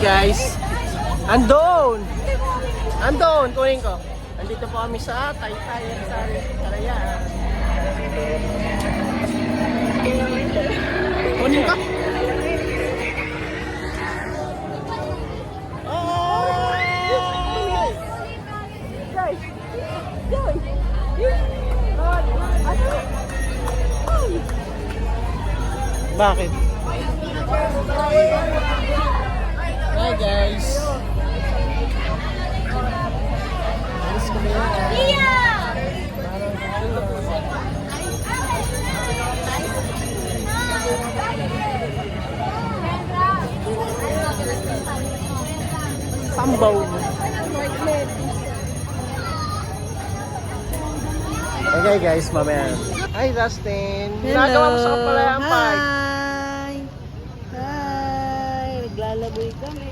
Guys, andon, kunin ko. Andito po kami sa Taytay Rizal, Kalayaan. Kunin ko. Bakit? Hi guys. Alis kami yan. Sambaw. Okay guys, mamaya. Hi Dustin. Nagawa mo sa Kalayaan Park. Hi! Naglalaboy kami.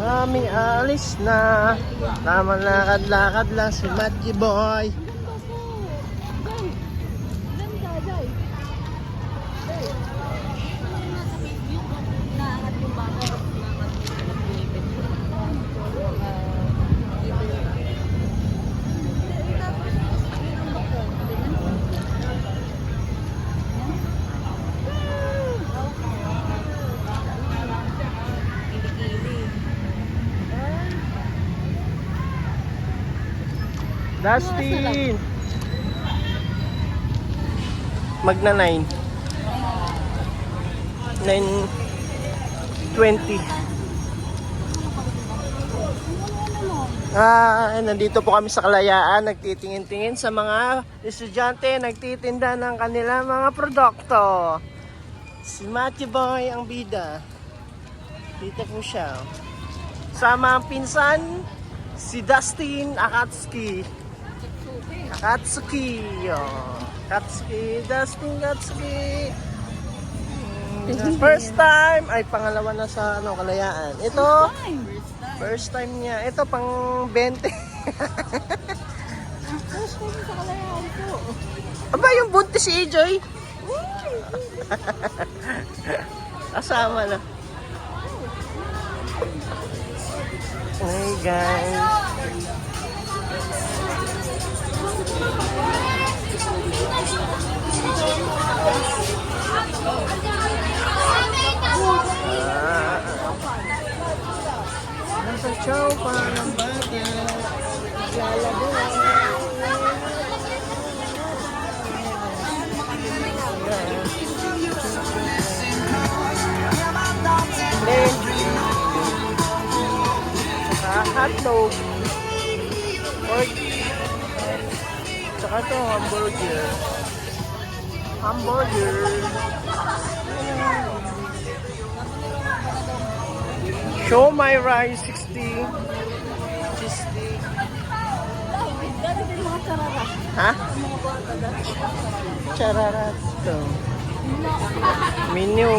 Kaming alis na. Tamang lakad-lakad lang si Matty Boy. Dustin! Magna 9. 9:20. Nandito po kami sa Kalayaan, nagtitingin-tingin sa mga estudyante, nagtitinda ng kanilang mga produkto. Si Matty Boy ang bida. Dito po siya. Sama ang pinsan, si Dustin Akatsuki. Akatsuki. Dustin Akatsuki. First time. Ay, pangalawa na sa Kalayaan. Ito, first time niya. Ito, pang 20. First time sa Kalayaan ko. Aba, yung buntis si EJ. Kasama na. Hey guys. Nasa chow pa ng bata. Hotdog, pork, tsaka ito hamburger. Show my rice 60 cheese stick. Ha? Chararat to. Menu.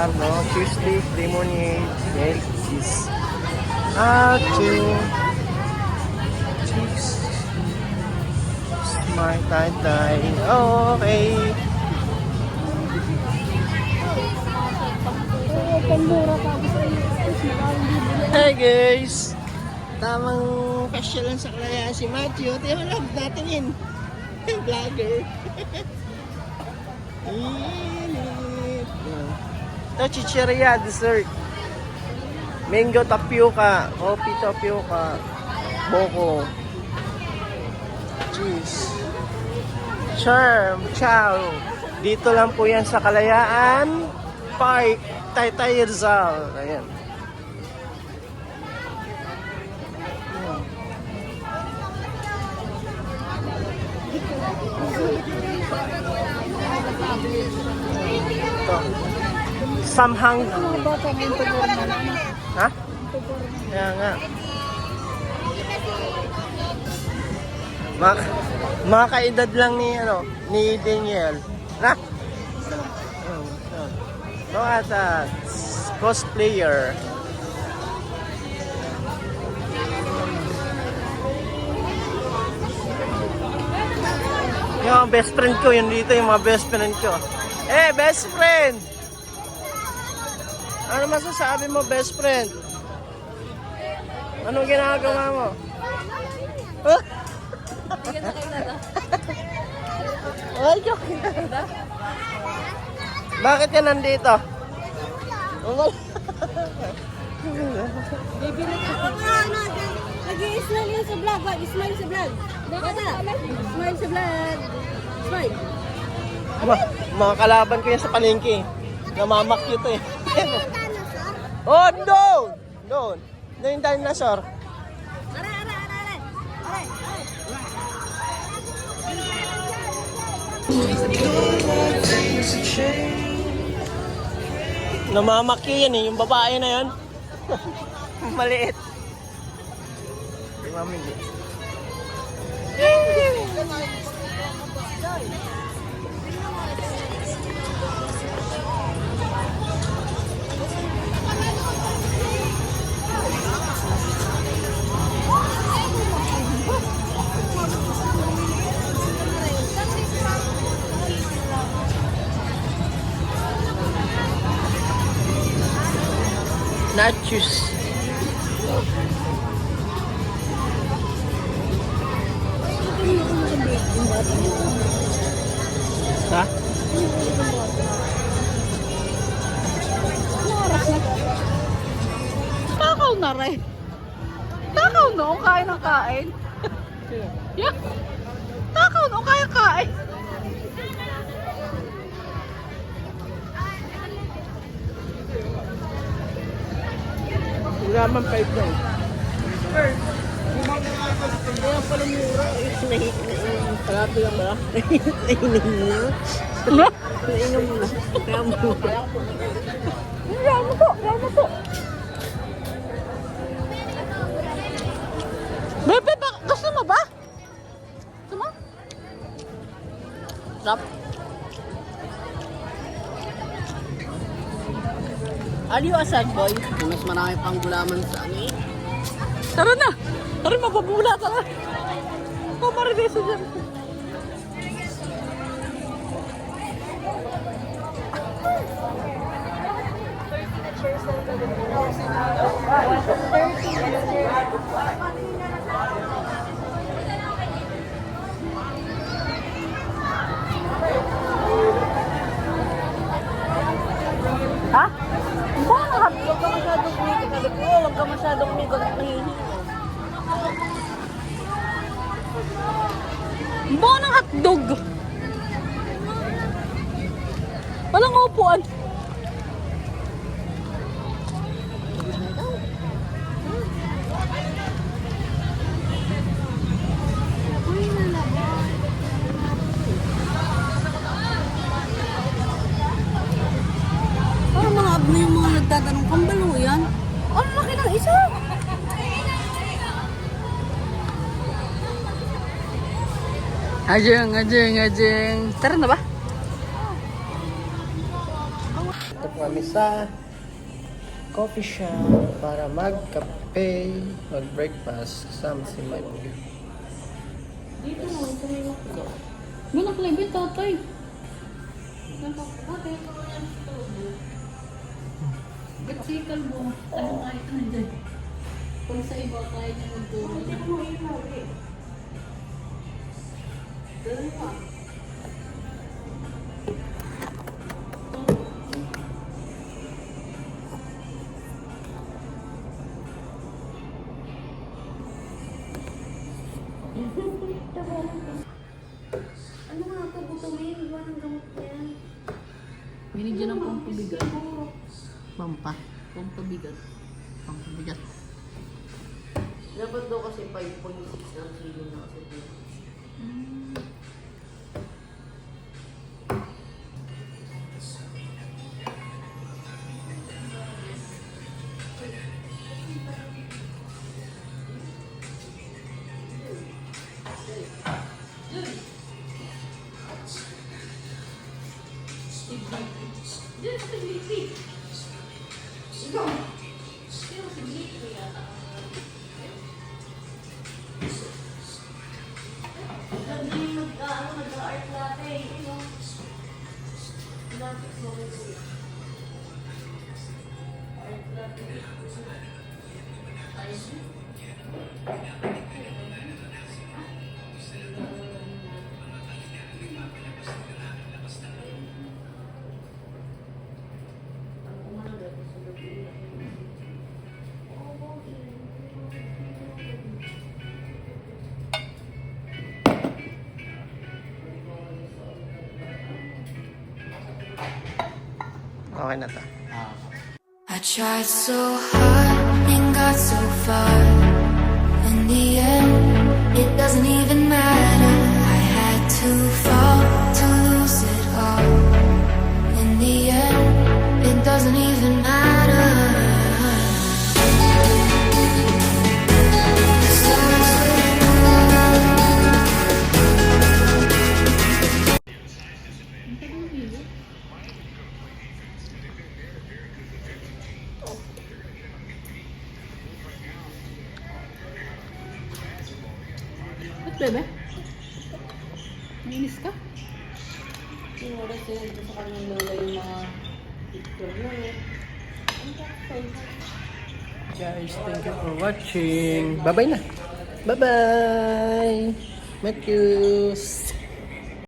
No, cheese stick, lemonade, milk, cheese. Cheese. My Taytay. Okay. Hey guys. Tamang pasyalan sa Kalayaan si Matthew. Tiyo lang natin yun. Vlogger. Ito, chicheria, dessert. Mango tapioca, coffee tapioca, boko, cheese, charm, chow. Dito lang po yan sa Kalayaan Park, Taytay Rizal. Ayan. Ito. Samhang. Ano ba ito? Ha? Kaya nga. Mga kaedad lang ni, ni Daniel. Na? No, at cosplayer. Yung best friend ko, yun dito yung mga best friend ko. Best friend! Ano masasabi mo, best friend? Anong ginagawa mo? Huh? Ay, joke. Bakit ka nandito? Bibili ka. Nag-i-smile yun sa vlog. Smile sa vlog. Bata. Smile sa vlog. Smile. Mga kalaban ko yan sa palengke. Namamakyo to eh. Oh, doon! Doon. Doon yung dinosaur. Namamakyo yan eh, yung babae na yan. Maliit. Di mamili. Nachos. Ha? Takaw na rin. Takaw noong kain ng kain. Yeah. Takaw noong kain kain. Wala man 5 daw. Kaya pala mura. Parati lang ba? Nainom mo. Nainom mo. Kaya mura. Ramo po. Bebe, gusto mo ba? Gusto mo? Stop. Are you a sad boy? Mas marami pang gulaman sa ano eh. Tara na. Tara, mababula. Tara. Maribeso dyan. Ha? Bakit? Huwag ka masyadong umikot. Sabi ko, huwag ka masyadong umikot at nahihingi. Buo ng hotdog. Walang upuan. Parang mga abno yung mga nagtatanong, kambalo yan? Ano laki ng isa? Ajeng. Tara na ba? Ito po kami sa coffee shop para magkape, mag-breakfast kasama si Mike. Dito na, ito may makdo. Manak lebet, tatay. Tatay, ito na yan. Gatsikal mo. Ano tayo ito nandiyan? Kung sa iba tayo niya magtulong. Hindi mo ilaw eh. Dali pa. Ano nga ito? Butumin. Iba ng gamot niya. Binigyan ng pampabigat. Pampa. Pampabigat. Pampabigat. Dapat daw kasi 5.6 ang kilo na kasi ito. Diyan sa Blippi. Ikaw. Sino si Blippi yata? Sabi mag-art latte. Lapit mo rin. Art latte. Okay na to. I tried so hard and got so far. In the end, it doesn't even matter. I had to fall to lose it all. In the end, it doesn't even matter. Ba't bebe? Nainis ka? Yung oras yun, sa kanyang lola yung mga picture mo eh. Guys, thank you for watching. Bye-bye na. Bye-bye. Matthews.